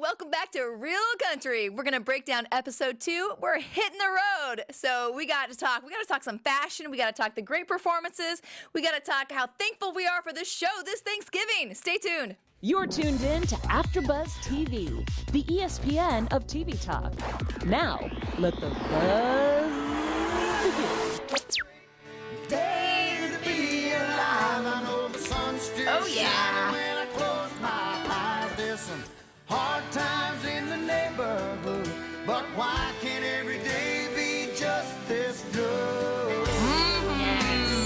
welcome back to Real Country. We're gonna break down episode 2. We're hitting the road. So we gotta talk some fashion, we gotta talk the great performances, we gotta talk how thankful we are for this show this Thanksgiving. Stay tuned. You're tuned in to AfterBuzz TV, the ESPN of TV talk. Now, let the buzz begin. Days to be alive, I know the sun's still Oh, yeah. shining when I close my eyes. There's some hard times in the neighborhood, but why can't every day be just this good?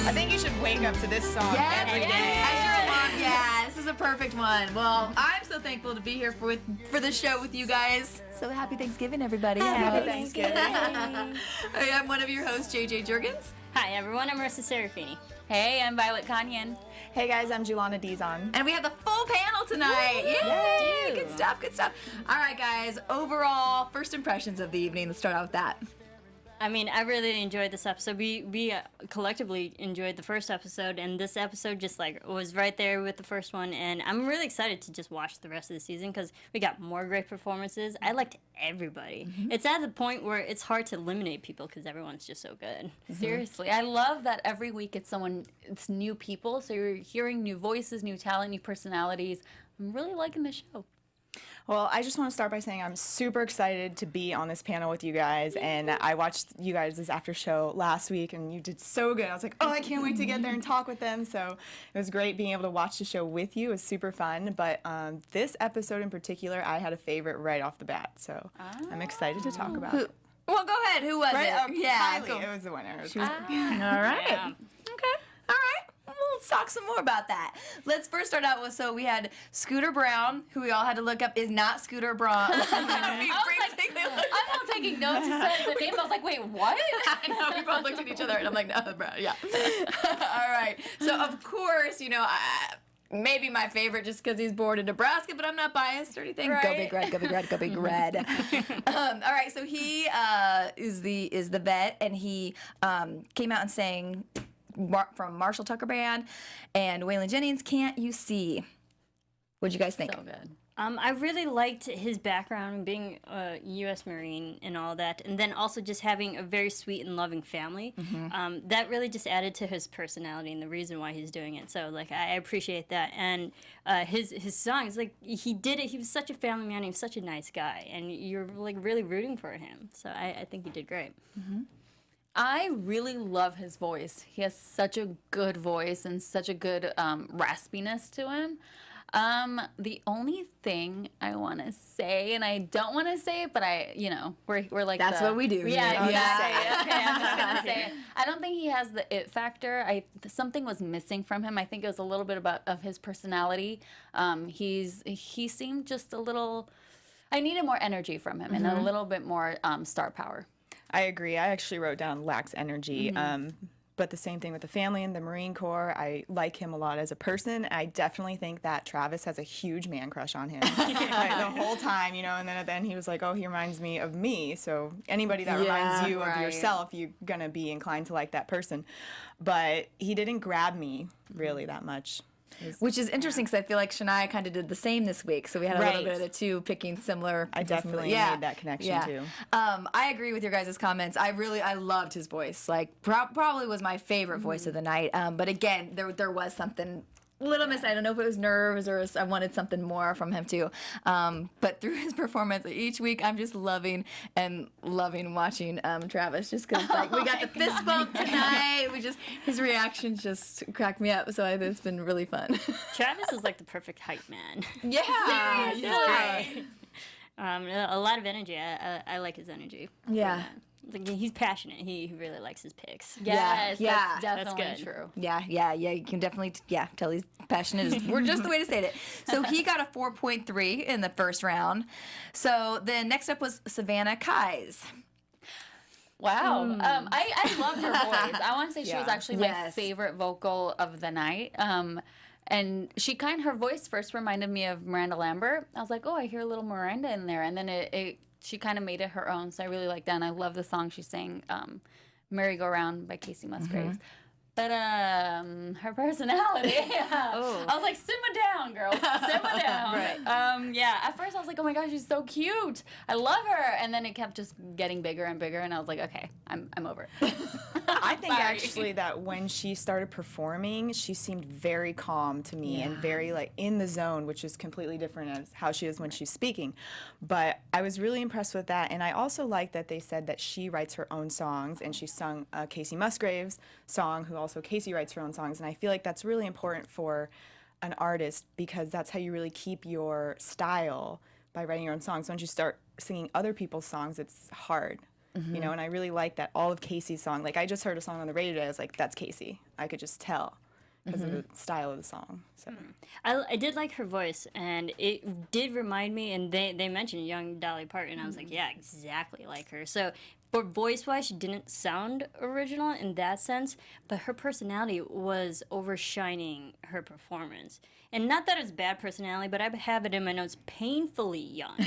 I think you should wake up to this song every day. As your alarm, yeah, this is a perfect one. Well, I'm so thankful to be here for the show with you guys. So happy Thanksgiving, everybody. Happy Thanksgiving. I'm one of your hosts, JJ Jurgens. Hi everyone, I'm Marisa Serafini. Hey, I'm Violet Kanian. Hey guys, I'm Julana Dizon. And we have the full panel tonight. Yay! Good stuff, good stuff. All right, guys, overall, first impressions of the evening. Let's start out with that. I mean, I really enjoyed this episode. We collectively enjoyed the first episode, and this episode just like was right there with the first one. And I'm really excited to just watch the rest of the season because we got more great performances. I liked everybody. It's at the point where it's hard to eliminate people because everyone's just so good. Seriously, I love that every week it's new people, so you're hearing new voices, new talent, new personalities. I'm really liking the show. Well, I just want to start by saying I'm super excited to be on this panel with you guys, and I watched you guys' after show last week, and you did so good. I was like, oh, I can't wait to get there and talk with them, so it was great being able to watch the show with you. It was super fun, but this episode in particular, I had a favorite right off the bat, so I'm excited to talk about it. Well, go ahead. Who was it? Kylie, cool. it was the winner. All right. Yeah. Okay. All right. Well, let's talk some more about that. Let's first start out with, so we had Scooter Braun, who we all had to look up is not Scooter Braun. I'm all taking notes. You said the name. I was like, wait, what? I know, we both looked at each other, and I'm like, no, Braun, yeah. All right. So, of course, maybe my favorite just because he's born in Nebraska, but I'm not biased or anything. Right. Go Big Red, go Big Red, go Big Red. All right, so he is the vet, and he came out and sang from Marshall Tucker Band and Waylon Jennings' Can't You See? What'd you guys think? So good. I really liked his background, being a U.S. Marine and all that, and then also just having a very sweet and loving family. That really just added to his personality and the reason why he's doing it. So, like, I appreciate that. And his songs, like, he did it. He was such a family man. He was such a nice guy, and you're like really rooting for him. So I think he did great. I really love his voice. He has such a good voice and such a good raspiness to him. The only thing I want to say, and I don't want to say it, but we're like That's what we do. Yeah, Yeah. exactly. Okay, I'm just gonna say it. I don't think he has the it factor. Something was missing from him. I think it was a little bit of his personality. He seemed just a little. I needed more energy from him and a little bit more star power. I agree. I actually wrote down lacks energy. But the same thing with the family and the Marine Corps. I like him a lot as a person. I definitely think that Travis has a huge man crush on him like, the whole time, and then at the end he was like, oh, he reminds me of me. So anybody that reminds you of yourself, you're going to be inclined to like that person. But he didn't grab me really that much. Which is interesting because I feel like Shania kind of did the same this week. So we had a little bit of the two picking similar. I definitely made that connection too. I agree with your guys' comments. I loved his voice. Like probably was my favorite voice of the night. But again, there was something little miss. I don't know if it was nerves or I wanted something more from him too. But through his performance each week, I'm just loving watching Travis. Just because we got the fist bump tonight. His reactions just cracked me up. So it's been really fun. Travis is like the perfect hype man. Yeah. Seriously. A lot of energy. I like his energy. Yeah. Like, he's passionate. He really likes his picks. Yes, yeah, that's definitely good. true. Yeah. You can definitely tell he's passionate. We're just the way to say it. So he got a 4.3 in the first round. So then next up was Savannah Kais. Wow. I loved her voice. I want to say she was actually my favorite vocal of the night. And her voice first reminded me of Miranda Lambert. I was like, oh, I hear a little Miranda in there. And then she kind of made it her own. So I really liked that. And I love the song she sang, Merry Go Round by Casey Musgraves. But her personality, I was like, simmer down, girl, simmer down. Yeah, at first I was like, oh my gosh, she's so cute. I love her. And then it kept just getting bigger and bigger, and I was like, okay, I'm over it. I think actually that when she started performing, she seemed very calm to me and very like in the zone, which is completely different as how she is when she's speaking. But I was really impressed with that, and I also like that they said that she writes her own songs, and she sung Casey Musgrave's song, who also Casey writes her own songs, and I feel like that's really important for an artist because that's how you really keep your style by writing your own songs. Once you start singing other people's songs, it's hard. You know, and I really like that all of Casey's song. Like, I just heard a song on the radio today. I was like, that's Casey. I could just tell because of the style of the song. So I did like her voice, and it did remind me, and they mentioned young Dolly Parton, and I was like, yeah, exactly like her. So for voice-wise, she didn't sound original in that sense, but her personality was overshining her performance. And not that it's bad personality, but I have it in my notes, painfully young,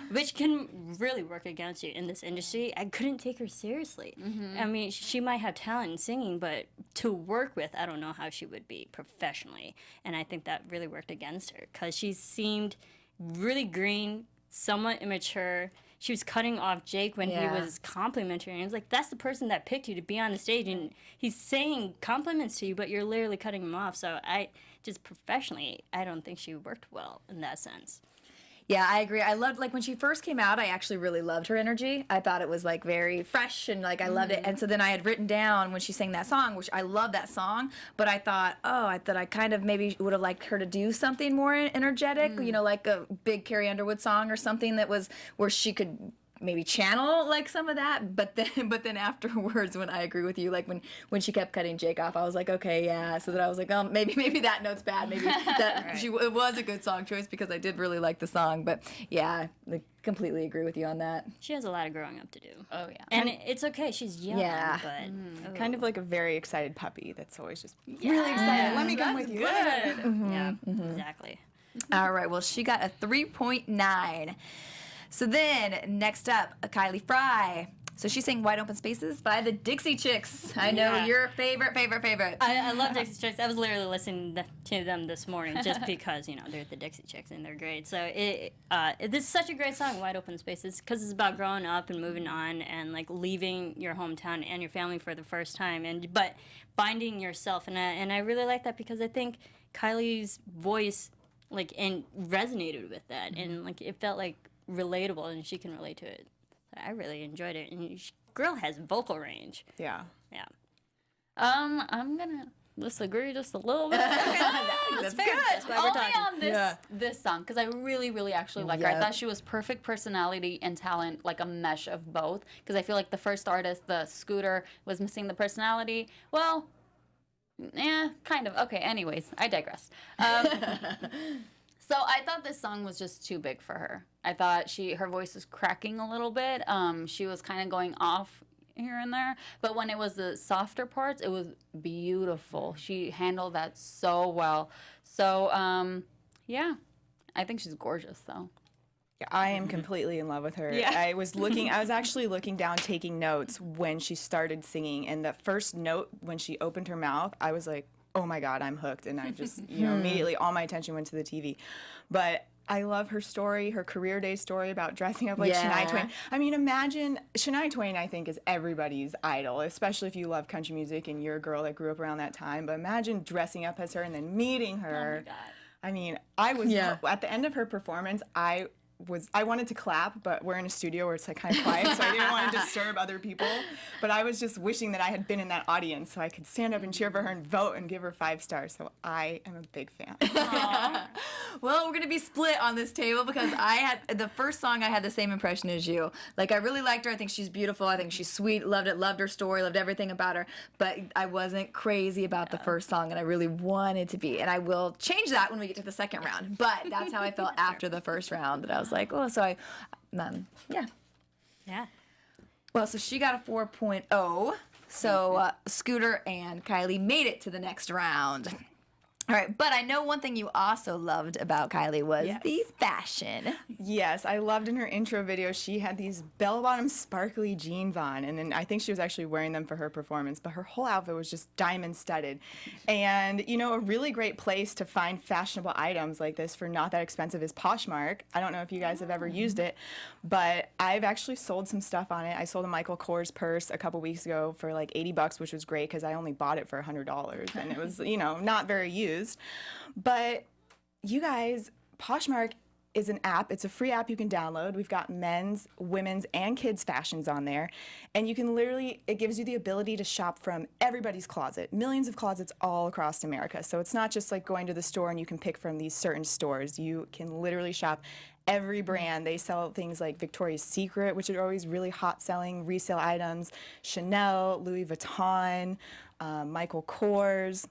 which can really work against you in this industry. I couldn't take her seriously. I mean, she might have talent in singing, but to work with, I don't know how she would be professionally. And I think that really worked against her because she seemed really green, somewhat immature. She was cutting off Jake when he was complimenting her. And he was like, that's the person that picked you to be on the stage. And he's saying compliments to you, but you're literally cutting him off. So just professionally, I don't think she worked well in that sense. Yeah, I agree. I loved, like, when she first came out, I actually really loved her energy. I thought it was, like, very fresh, and, like, I loved it. And so then I had written down when she sang that song, which I love that song, but I thought, I kind of maybe would have liked her to do something more energetic, you know, like a big Carrie Underwood song or something that was where she could maybe channel like some of that, but then afterwards, when I agree with you, like when she kept cutting Jake off, I was like, okay, yeah. So that I was like, maybe that note's bad. Maybe that it was a good song choice because I did really like the song. But yeah, I completely agree with you on that. She has a lot of growing up to do. Oh yeah, and it's okay. She's young, but kind of like a very excited puppy that's always just really excited. Let me come with you. Yeah, exactly. All right. Well, she got a 3.9. So then, next up, Kylie Fry. So she sang Wide Open Spaces by the Dixie Chicks. I know your favorite. I love Dixie Chicks. I was literally listening to them this morning just because, you know, they're the Dixie Chicks and they're great. So this is such a great song, Wide Open Spaces, because it's about growing up and moving on and, like, leaving your hometown and your family for the first time, but finding yourself. And I really like that because I think Kylie's voice, like, and resonated with that. And, like, it felt, like, relatable, and she can relate to it. I really enjoyed it, and girl has vocal range. Yeah. I'm gonna disagree just a little bit. That's fair. That's why we're Only talking. on this song, because I really actually like her. I thought she was perfect personality and talent, like a mesh of both. Because I feel like the first artist, the Scooter, was missing the personality. Well, kind of. Okay, anyways, I digress. So I thought this song was just too big for her. I thought her voice was cracking a little bit. She was kind of going off here and there. But when it was the softer parts, it was beautiful. She handled that so well. So, yeah, I think she's gorgeous, though. Yeah, I am completely in love with her. Yeah. I was actually looking down, taking notes when she started singing. And the first note, when she opened her mouth, I was like, oh my God, I'm hooked. And I just, immediately all my attention went to the TV. But I love her story, her career day story about dressing up like Shania Twain. I mean, imagine, Shania Twain, I think, is everybody's idol, especially if you love country music and you're a girl that grew up around that time. But imagine dressing up as her and then meeting her. Oh my God. I mean, I was, at the end of her performance, I wanted to clap, but we're in a studio where it's like kind of quiet, so I didn't want to disturb other people. But I was just wishing that I had been in that audience so I could stand up and cheer for her and vote and give her 5 stars. So I am a big fan. Well, we're going to be split on this table because the first song I had the same impression as you. Like, I really liked her. I think she's beautiful. I think she's sweet. Loved it. Loved her story. Loved everything about her. But I wasn't crazy about the first song, and I really wanted to be. And I will change that when we get to the second round. But that's how I felt after the first round. That I was like, oh, so yeah. Well, so she got a 4.0. So Scooter and Kylie made it to the next round. All right, but I know one thing you also loved about Kylie was the fashion. Yes, I loved in her intro video, she had these bell-bottom sparkly jeans on, and then I think she was actually wearing them for her performance, but her whole outfit was just diamond-studded. And, you know, a really great place to find fashionable items like this for not that expensive is Poshmark. I don't know if you guys have ever used it, but I've actually sold some stuff on it. I sold a Michael Kors purse a couple weeks ago for like $80, which was great because I only bought it for $100, and it was, you know, not very used. But you guys, Poshmark is an app. It's a free app you can download. We've got men's, women's, and kids' fashions on there. And you can literally, it gives you the ability to shop from everybody's closet, millions of closets all across America. So it's not just like going to the store and you can pick from these certain stores. You can literally shop every brand. They sell things like Victoria's Secret, which are always really hot selling resale items, Chanel, Louis Vuitton, Michael Kors.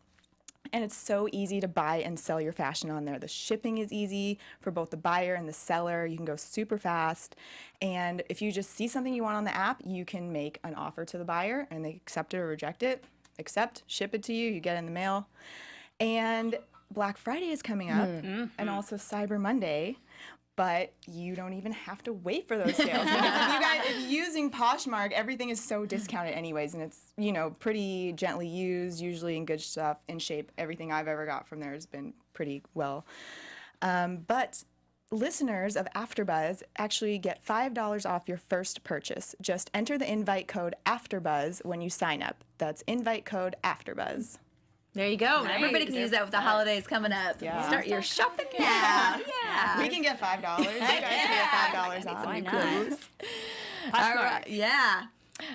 And it's so easy to buy and sell your fashion on there. The shipping is easy for both the buyer and the seller. You can go super fast. And if you just see something you want on the app, you can make an offer to the buyer and they accept it or reject it. Accept, ship it to you, you get it in the mail. And Black Friday is coming up and also Cyber Monday. But you don't even have to wait for those sales. Because if you're using Poshmark, everything is so discounted anyways, and it's, you know, pretty gently used, usually in good stuff, in shape. Everything I've ever got from there has been pretty well. But listeners of AfterBuzz actually get $5 off your first purchase. Just enter the invite code AfterBuzz when you sign up. That's invite code AfterBuzz. There you go. Nice. Everybody can use that with the holidays coming up. Yeah. Start your shopping now. Yeah. We can get $5. You guys can get $5 off. Why not? All right. Yeah.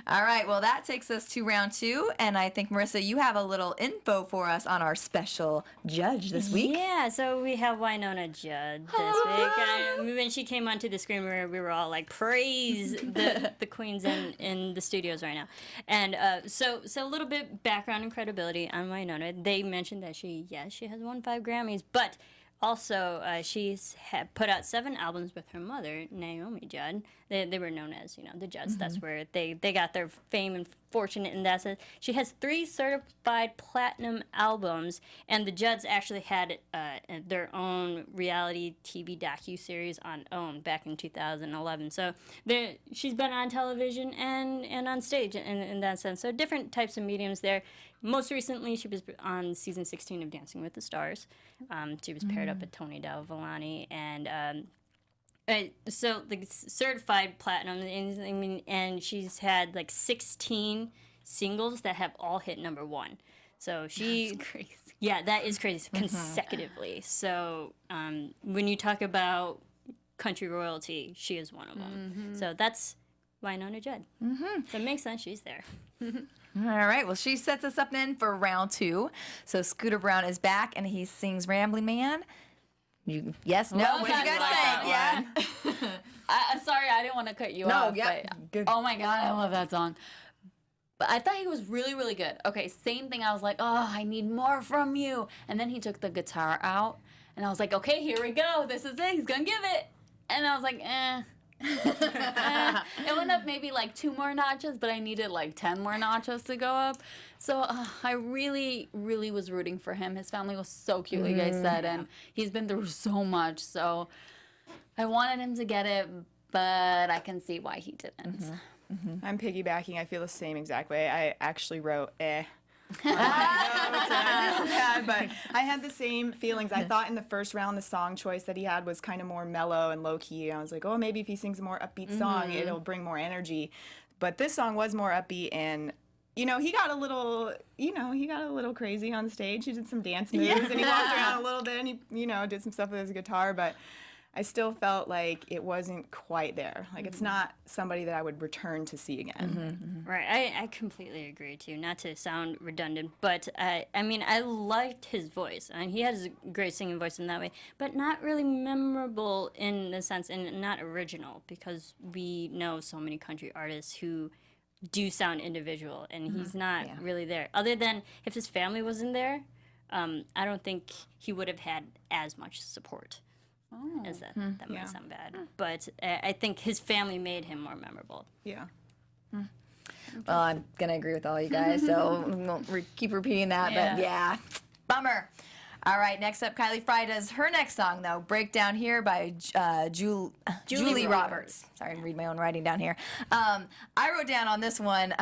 All right. Well, that takes us to round 2. And I think, Marisa, you have a little info for us on our special judge this week. Yeah, so we have Wynonna Judd this week. When she came onto the screen, we were all like, praise the queens in the studios right now. And so a little bit background and credibility on Wynonna. They mentioned that she has won 5 Grammys, but also she's put out 7 albums with her mother, Naomi Judd. They were known as, you know, the Judds. That's where they got their fame and fortune in that sense. She has 3 certified platinum albums, and the Judds actually had their own reality TV docuseries on OWN back in 2011. So she's been on television and on stage in that sense. So different types of mediums there. Most recently, she was on season 16 of Dancing with the Stars. She was paired up with Tony Dovolani, and so the certified platinum, and she's had like 16 singles that have all hit #1. So that's crazy. Yeah, that is crazy consecutively. So when you talk about country royalty, she is one of them. So that's Wynonna Judd. So it makes sense she's there. All right. Well, she sets us up then for round 2. So Scooter Braun is back, and he sings Rambling Man. Yes, no, what do you guys think? Yeah. Sorry, I didn't want to cut you off. Yeah. But, oh my God, I love that song. But I thought he was really, really good. Okay, same thing. I was like, oh, I need more from you. And then he took the guitar out, and I was like, okay, here we go. This is it. He's going to give it. And I was like, It went up maybe like 2 more notches, but I needed like 10 more notches to go up. So I really, really was rooting for him. His family was so cute, like I said, and he's been through so much. So I wanted him to get it, but I can see why he didn't. I'm piggybacking. I feel the same exact way. I actually wrote bad, but I had the same feelings. I thought in the first round the song choice that he had was kind of more mellow and low-key. I was like, oh, maybe if he sings a more upbeat song, it'll bring more energy. But this song was more upbeat, and you know, he got a little crazy on stage. He did some dance moves, and he walked around a little bit, and he, you know, did some stuff with his guitar, but I still felt like it wasn't quite there. Like, it's not somebody that I would return to see again. Right, I completely agree too. Not to sound redundant, but I mean, I liked his voice, and he has a great singing voice in that way, but not really memorable in the sense, and not original, because we know so many country artists who do sound individual, and he's not really there. Other than if his family wasn't there, I don't think he would have had as much support. As that might sound bad, but I think his family made him more memorable. Yeah. Well, I'm gonna agree with all you guys, so we won't keep repeating that. But yeah, bummer. All right, next up, Kylie Fry does her next song, though, Breakdown Here by Julie Roberts. Sorry, I'm reading my own writing down here. I wrote down on this one,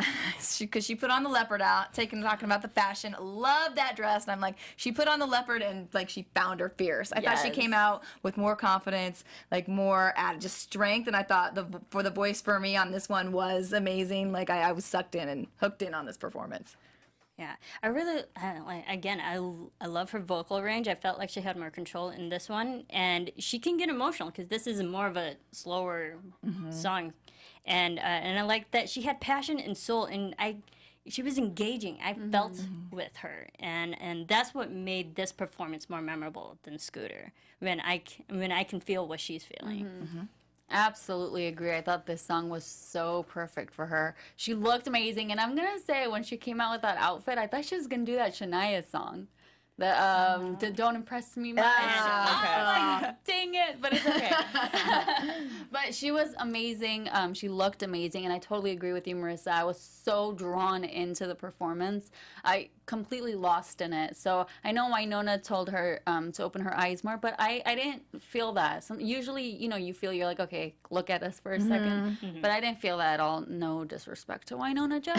because she put on the leopard out, talking about the fashion. Love that dress. And I'm like, she put on the leopard and, like, she found her fierce. I thought she came out with more confidence, like, more just strength. And I thought for the voice for me on this one was amazing. Like, I was sucked in and hooked in on this performance. Yeah, I really, again, I love her vocal range. I felt like she had more control in this one, and she can get emotional because this is more of a slower song, and I like that she had passion and soul, and she was engaging. I felt with her, and that's what made this performance more memorable than Scooter. When I can feel what she's feeling. Absolutely agree. I thought this song was so perfect for her. She looked amazing, and I'm gonna say when she came out with that outfit, I thought she was gonna do that Shania song, the "Don't Impress Me Much." I'm like, dang it, but it's okay. But she was amazing. She looked amazing, and I totally agree with you, Marisa. I was so drawn into the performance. I completely lost in it. So I know Wynonna told her to open her eyes more, but I didn't feel that. Usually, you feel you're like, okay, look at us for a second. But I didn't feel that at all. No disrespect to Wynonna Judd.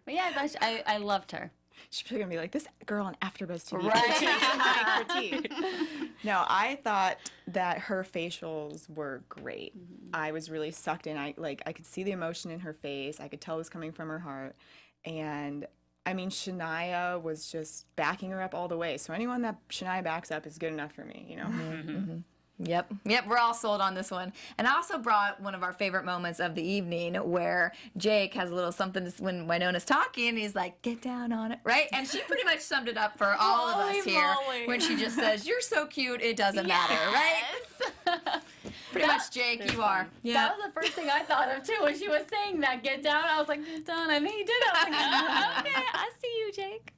But yeah, I loved her. She's probably gonna be like, this girl on AfterBuzz TV. Right. My critique. No, I thought that her facials were great. I was really sucked in. I could see the emotion in her face. I could tell it was coming from her heart. And I mean, Shania was just backing her up all the way. So anyone that Shania backs up is good enough for me, Yep, we're all sold on this one. And I also brought one of our favorite moments of the evening where Jake has a little something when Wynonna's talking, and he's like, get down on it, right? And she pretty much summed it up for all of us here when she just says, you're so cute, it doesn't matter, right? Pretty much, Jake, you are. Yeah. That was the first thing I thought of, too, when she was saying that, get down. I was like, get down. And then he did it. I was like, okay, I see you, Jake.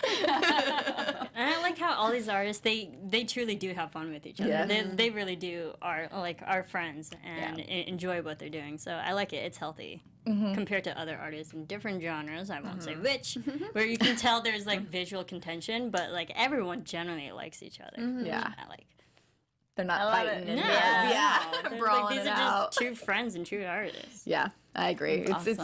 And I like how all these artists, they truly do have fun with each other. Yes. They really do are friends and enjoy what they're doing. So I like it. It's healthy. Compared to other artists in different genres, I won't say which, where you can tell there's like visual contention, but like everyone generally likes each other. Yeah. I like. They're not fighting. No, And brawling these it are out. just true friends and true artists. Yeah, I agree. It's awesome.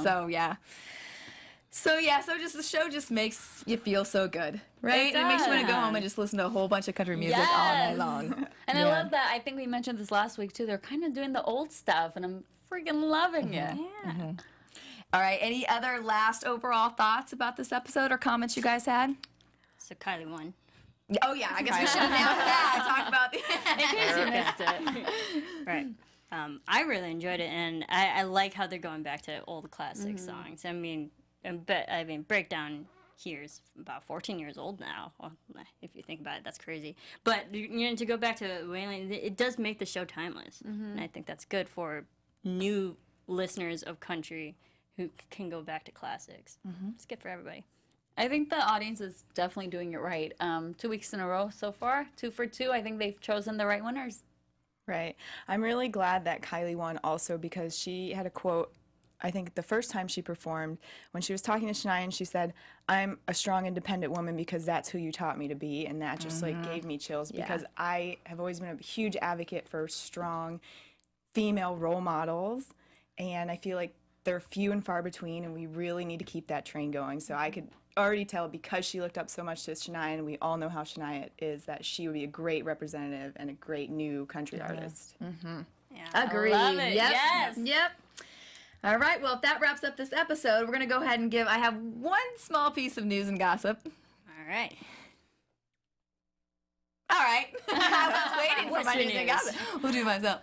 So just the show just makes you feel so good, right? It makes you want to go home and just listen to a whole bunch of country music all night long. And I love that. I think we mentioned this last week too. They're kind of doing the old stuff, and I'm freaking loving it. Yeah. All right. Any other last overall thoughts about this episode or comments you guys had? So Kylie won. Oh yeah, I guess we should announce that. Talk about the. In case you missed it. Right. I really enjoyed it, and I like how they're going back to old classic songs. I mean, Breakdown Here's about 14 years old now. Well, if you think about it, that's crazy. But to go back to Waylon, it does make the show timeless, and I think that's good for new listeners of country who can go back to classics. It's good for everybody. I think the audience is definitely doing it right. 2 weeks in a row so far, 2 for 2. I think they've chosen the right winners. Right. I'm really glad that Kylie won also because she had a quote, I think the first time she performed, when she was talking to Shania, and she said, I'm a strong, independent woman because that's who you taught me to be. And that just gave me chills because I have always been a huge advocate for strong female role models. And I feel like they're few and far between, and we really need to keep that train going. So I could already tell because she looked up so much to Shania, and we all know how Shania is, that she would be a great representative and a great new country artist. Yeah. Agreed. I love it. Yep. Yes. Yep. All right. Well, if that wraps up this episode, we're gonna go ahead and I have one small piece of news and gossip. All right. All right. I was waiting for What's my your news and news? gossip. We'll do myself.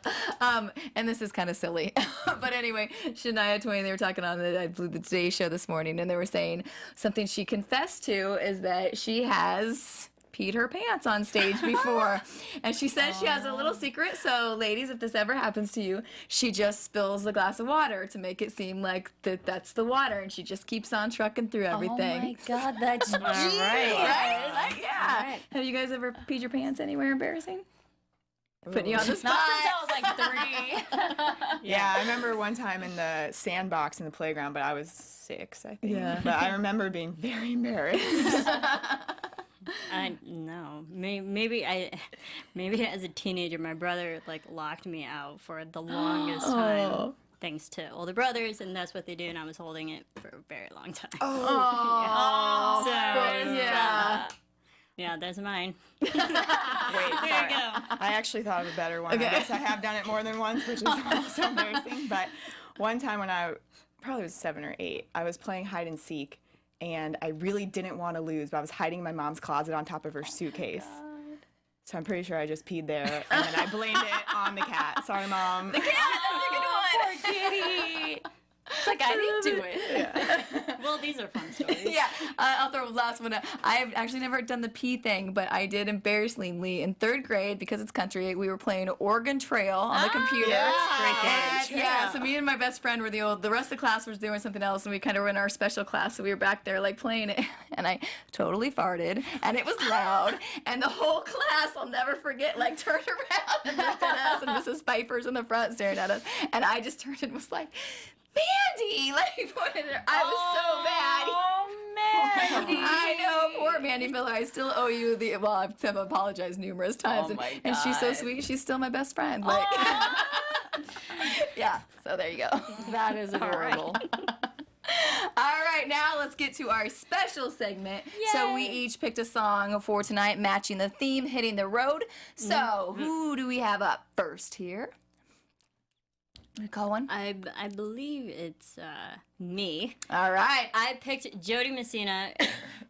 And this is kind of silly. But anyway, Shania Twain, they were talking on the Today Show this morning, and they were saying something she confessed to is that she has peed her pants on stage before. And she says she has a little secret. So ladies, if this ever happens to you, she just spills a glass of water to make it seem like that's the water. And she just keeps on trucking through everything. Oh my God, that's All right. Right? Like, yeah. Right. Have you guys ever peed your pants anywhere embarrassing? Putting you on the spot. Not since I was like 3. Yeah, I remember one time in the sandbox in the playground, but I was 6, I think. Yeah. But I remember being very embarrassed. No. Maybe as a teenager, my brother like locked me out for the longest time. Thanks to older brothers, and that's what they do, and I was holding it for a very long time. Oh, Yeah, that's mine. Wait, There sorry. you go. I actually thought of a better one. Okay. I guess I have done it more than once, which is also embarrassing. But one time when I probably was 7 or 8, I was playing hide and seek, and I really didn't want to lose, but I was hiding in my mom's closet on top of her suitcase. So I'm pretty sure I just peed there, and then I blamed it on the cat. Sorry, Mom. The cat, that's a good one. Poor kitty. It's like, I didn't do it. Well, these are fun stories. Yeah, I'll throw the last one out. I've actually never done the pee thing, but I did embarrassingly in 3rd grade, because it's country, we were playing Oregon Trail on the computer. Great game. Yeah, so me and my best friend were the rest of the class was doing something else, and we kind of were in our special class, so we were back there like playing it, and I totally farted, and it was loud, and the whole class, I'll never forget, like turned around and looked at us, and Mrs. Pfeiffer's in the front staring at us, and I just turned and was like, Mandy! Like, pointed at her. I was so bad. Oh, Mandy. I know, poor Mandy Miller. I still owe you well, I've apologized numerous times. Oh my and she's so God. sweet. She's still my best friend. Like, yeah, so there you go. That is adorable. All right, now let's get to our special segment. So we each picked a song for tonight, matching the theme, hitting the road. So who do we have up first here? Call one. I believe it's me. All right. I picked Jody Messina,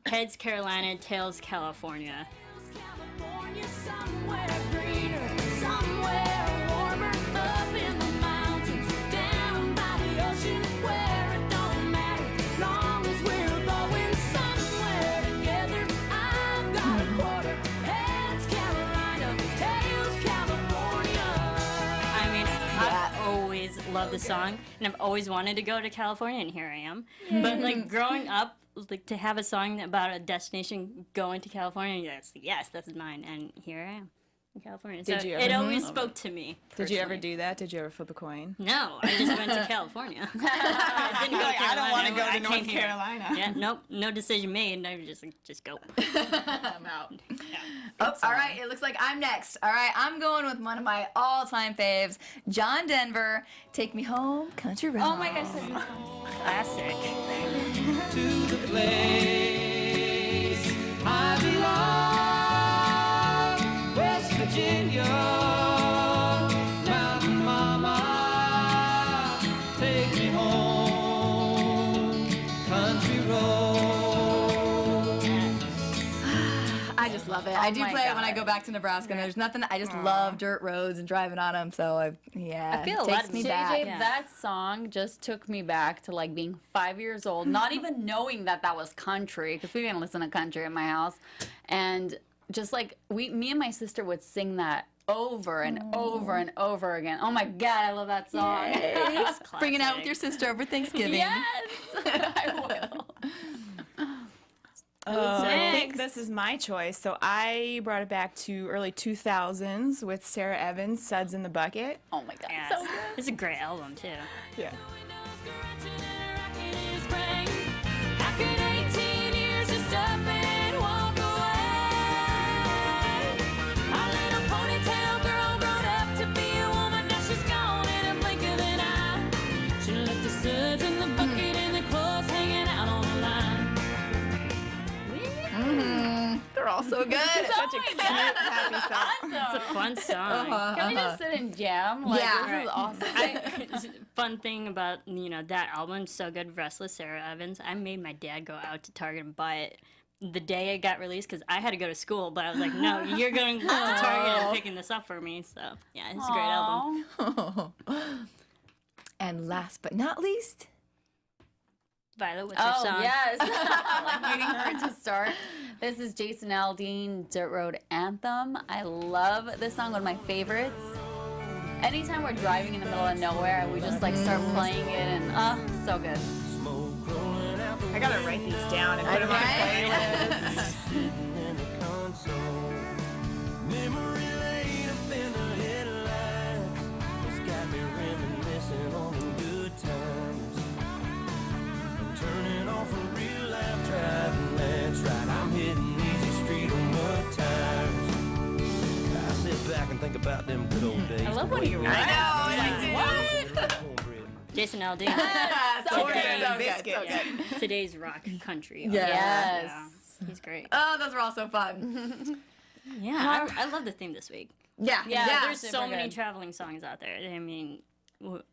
Heads Carolina, Tails California. California, somewhere greener, somewhere warmer, up in the mountains, down by the ocean, where it don't matter, as long as we're going somewhere together. I've got a quarter, Heads Carolina, Tails California. I mean, I've always loved the song, and I've always wanted to go to California, and here I am. But like growing up, like to have a song about a destination going to California, yes, this is mine, and here I am in California. Did so you it ever- always spoke to me. Did you ever personally. do that? Did you ever flip a coin? No, I just went to California. I didn't go to I don't want to Carolina, go I to North came here. Carolina. Yeah, nope, no decision made. I was just go. I'm out. Oh, all right, it looks like I'm next. All right, I'm going with one of my all-time faves, John Denver, Take Me Home, Country Road. Oh my gosh. Classic. To the place I belong, West Virginia, Mountain Mama, take me home, country road. I just love it. I do my play it when I God. go back to Nebraska, and there's nothing, I just love dirt roads and driving on them, so I feel a it lot takes of me JJ, back. Yeah. that song just took me back to like being 5 years old, not even knowing that was country, because we didn't listen to country in my house, and just like me and my sister would sing that over and over and over again. Oh my God, I love that song. Bring it out with your sister over Thanksgiving. Yes, I will. I think this is my choice. So I brought it back to early 2000s with Sarah Evans, Suds in the Bucket. Oh my God, Yes. so good. It's a great album too. Yeah. How could 18 years just up and walk away? Our little ponytail girl grown up to be a woman, now she's gone in a blink of an eye. She left the suds in the bucket and the clothes hanging out on the line. They're all so good. Such a cute, happy song. It's a fun song. Can we just sit and jam? Like, Yeah. this is awesome. Fun thing about that album, so good, Restless Sarah Evans. I made my dad go out to Target and buy it the day it got released because I had to go to school. But I was like, no, you're going to Target and picking this up for me. So yeah, it's a great album. And last but not least, Violet, what's your Oh, song? yes. I'm like waiting for it to start. This is Jason Aldean, Dirt Road Anthem. I love this song, one of my favorites. Anytime we're driving in the middle of nowhere, we just like start playing it and so good. I gotta write these down and put them on a playlist. Sitting in the console, memory lane up in the headlights. It's got me reminiscing on the good times. I'm turning off a real life driving, that's right. I'm hitting easy street about them good old days. I love when he raps. Jason Aldean. So Corn good. and biscuits. Yeah. Today's rock country. Yes. Yeah. He's great. Oh, those were all so fun. Yeah, I love the theme this week. Yeah. There's super so many good. traveling songs out there. I mean,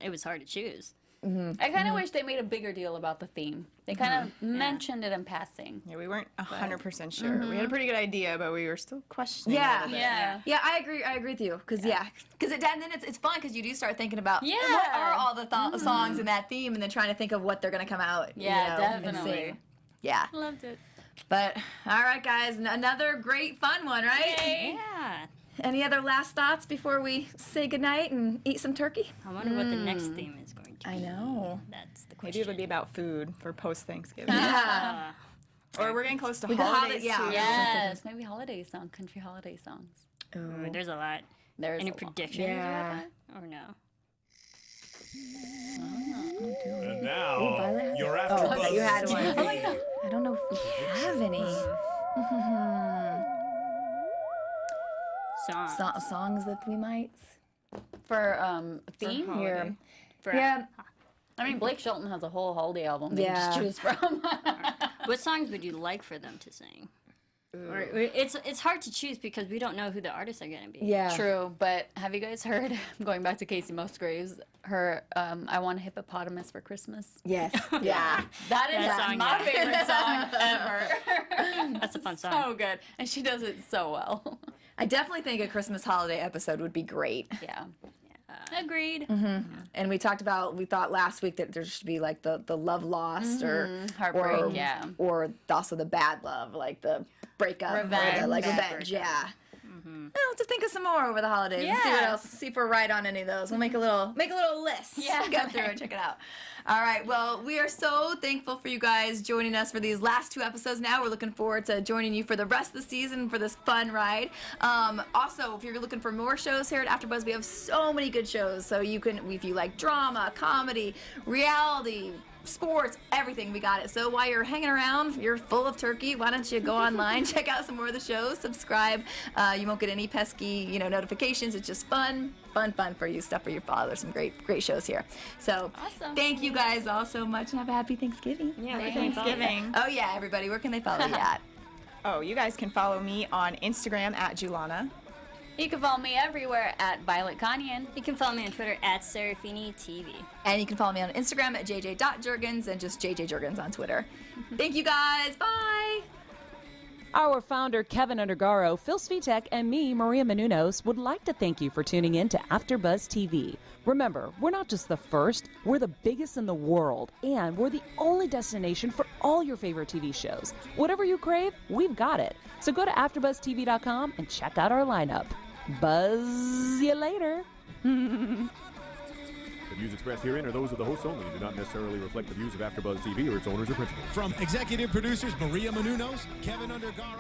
it was hard to choose. I kind of wish they made a bigger deal about the theme. They kind of mentioned it in passing. Yeah, we weren't 100% sure. We had a pretty good idea, but we were still questioning. Yeah. a little bit. Yeah. I agree with you. Because then it's fun because you do start thinking about Yeah. what are all the songs in that theme and then trying to think of what they're going to come out. Yeah, and definitely. sing. Yeah. Loved it. But, all right, guys, another great fun one, right? Yeah. Any other last thoughts before we say goodnight and eat some turkey? I wonder what the next theme is going to be. I know. That's the Maybe question. it would be about food for post-Thanksgiving. Yeah. Or we're getting close to We could holidays, yeah. too. Yes, maybe holiday song, country holiday songs. Ooh, there's a lot. There's Any a lot. predictions Yeah. about that? Or no? And now, your Oh, AfterBuzz. you had one. TV. I don't know if we have any. Songs that we might. For theme holiday. here. Yeah. I mean, Blake Shelton has a whole holiday album they Yeah. just choose from. What songs would you like for them to sing? Or, it's hard to choose because we don't know who the artists are going to be. Yeah. True, but have you guys heard, going back to Casey Musgraves, her I Want a Hippopotamus for Christmas? Yes. Yeah. That is That song, my yeah. favorite song ever. That's a fun song. So good. And she does it so well. I definitely think a Christmas holiday episode would be great. Yeah. Agreed. And we thought last week that there should be like the love lost or Heartbreak, or also the bad love, like the breakup, or Revenge. the, like Bad revenge, yeah. We'll have to think of some more over the holidays and see what Yeah. else, see if we're right on any of those. We'll make a little list. Yeah. Go through and check it out. All right. Well, we are so thankful for you guys joining us for these last 2 episodes now. We're looking forward to joining you for the rest of the season for this fun ride. Also, if you're looking for more shows here at AfterBuzz, we have so many good shows. So you can, if you like drama, comedy, reality, sports, everything, we got it. So while you're hanging around, you're full of turkey, why don't you go online, check out some more of the shows, subscribe. You won't get any pesky, notifications. It's just fun for you, stuff for your father. Some great shows here. So Awesome. thank you guys all so much and have a happy Thanksgiving. Yeah, Happy Thanksgiving. Oh yeah, everybody, where can they follow you at? Oh, you guys can follow me on Instagram at Julana. You can follow me everywhere at Violet Kanian. You can follow me on Twitter at Serafini TV. And you can follow me on Instagram at JJ.Jurgens and just JJ Jurgens on Twitter. Thank you guys. Bye. Our founder, Kevin Undergaro, Phil Svitek, and me, Maria Menounos, would like to thank you for tuning in to AfterBuzz TV. Remember, we're not just the first, we're the biggest in the world, and we're the only destination for all your favorite TV shows. Whatever you crave, we've got it. So go to AfterBuzzTV.com and check out our lineup. Buzz you later. The views expressed herein are those of the hosts only and do not necessarily reflect the views of AfterBuzz TV or its owners or principals. From executive producers Maria Menounos, Kevin Undergaro,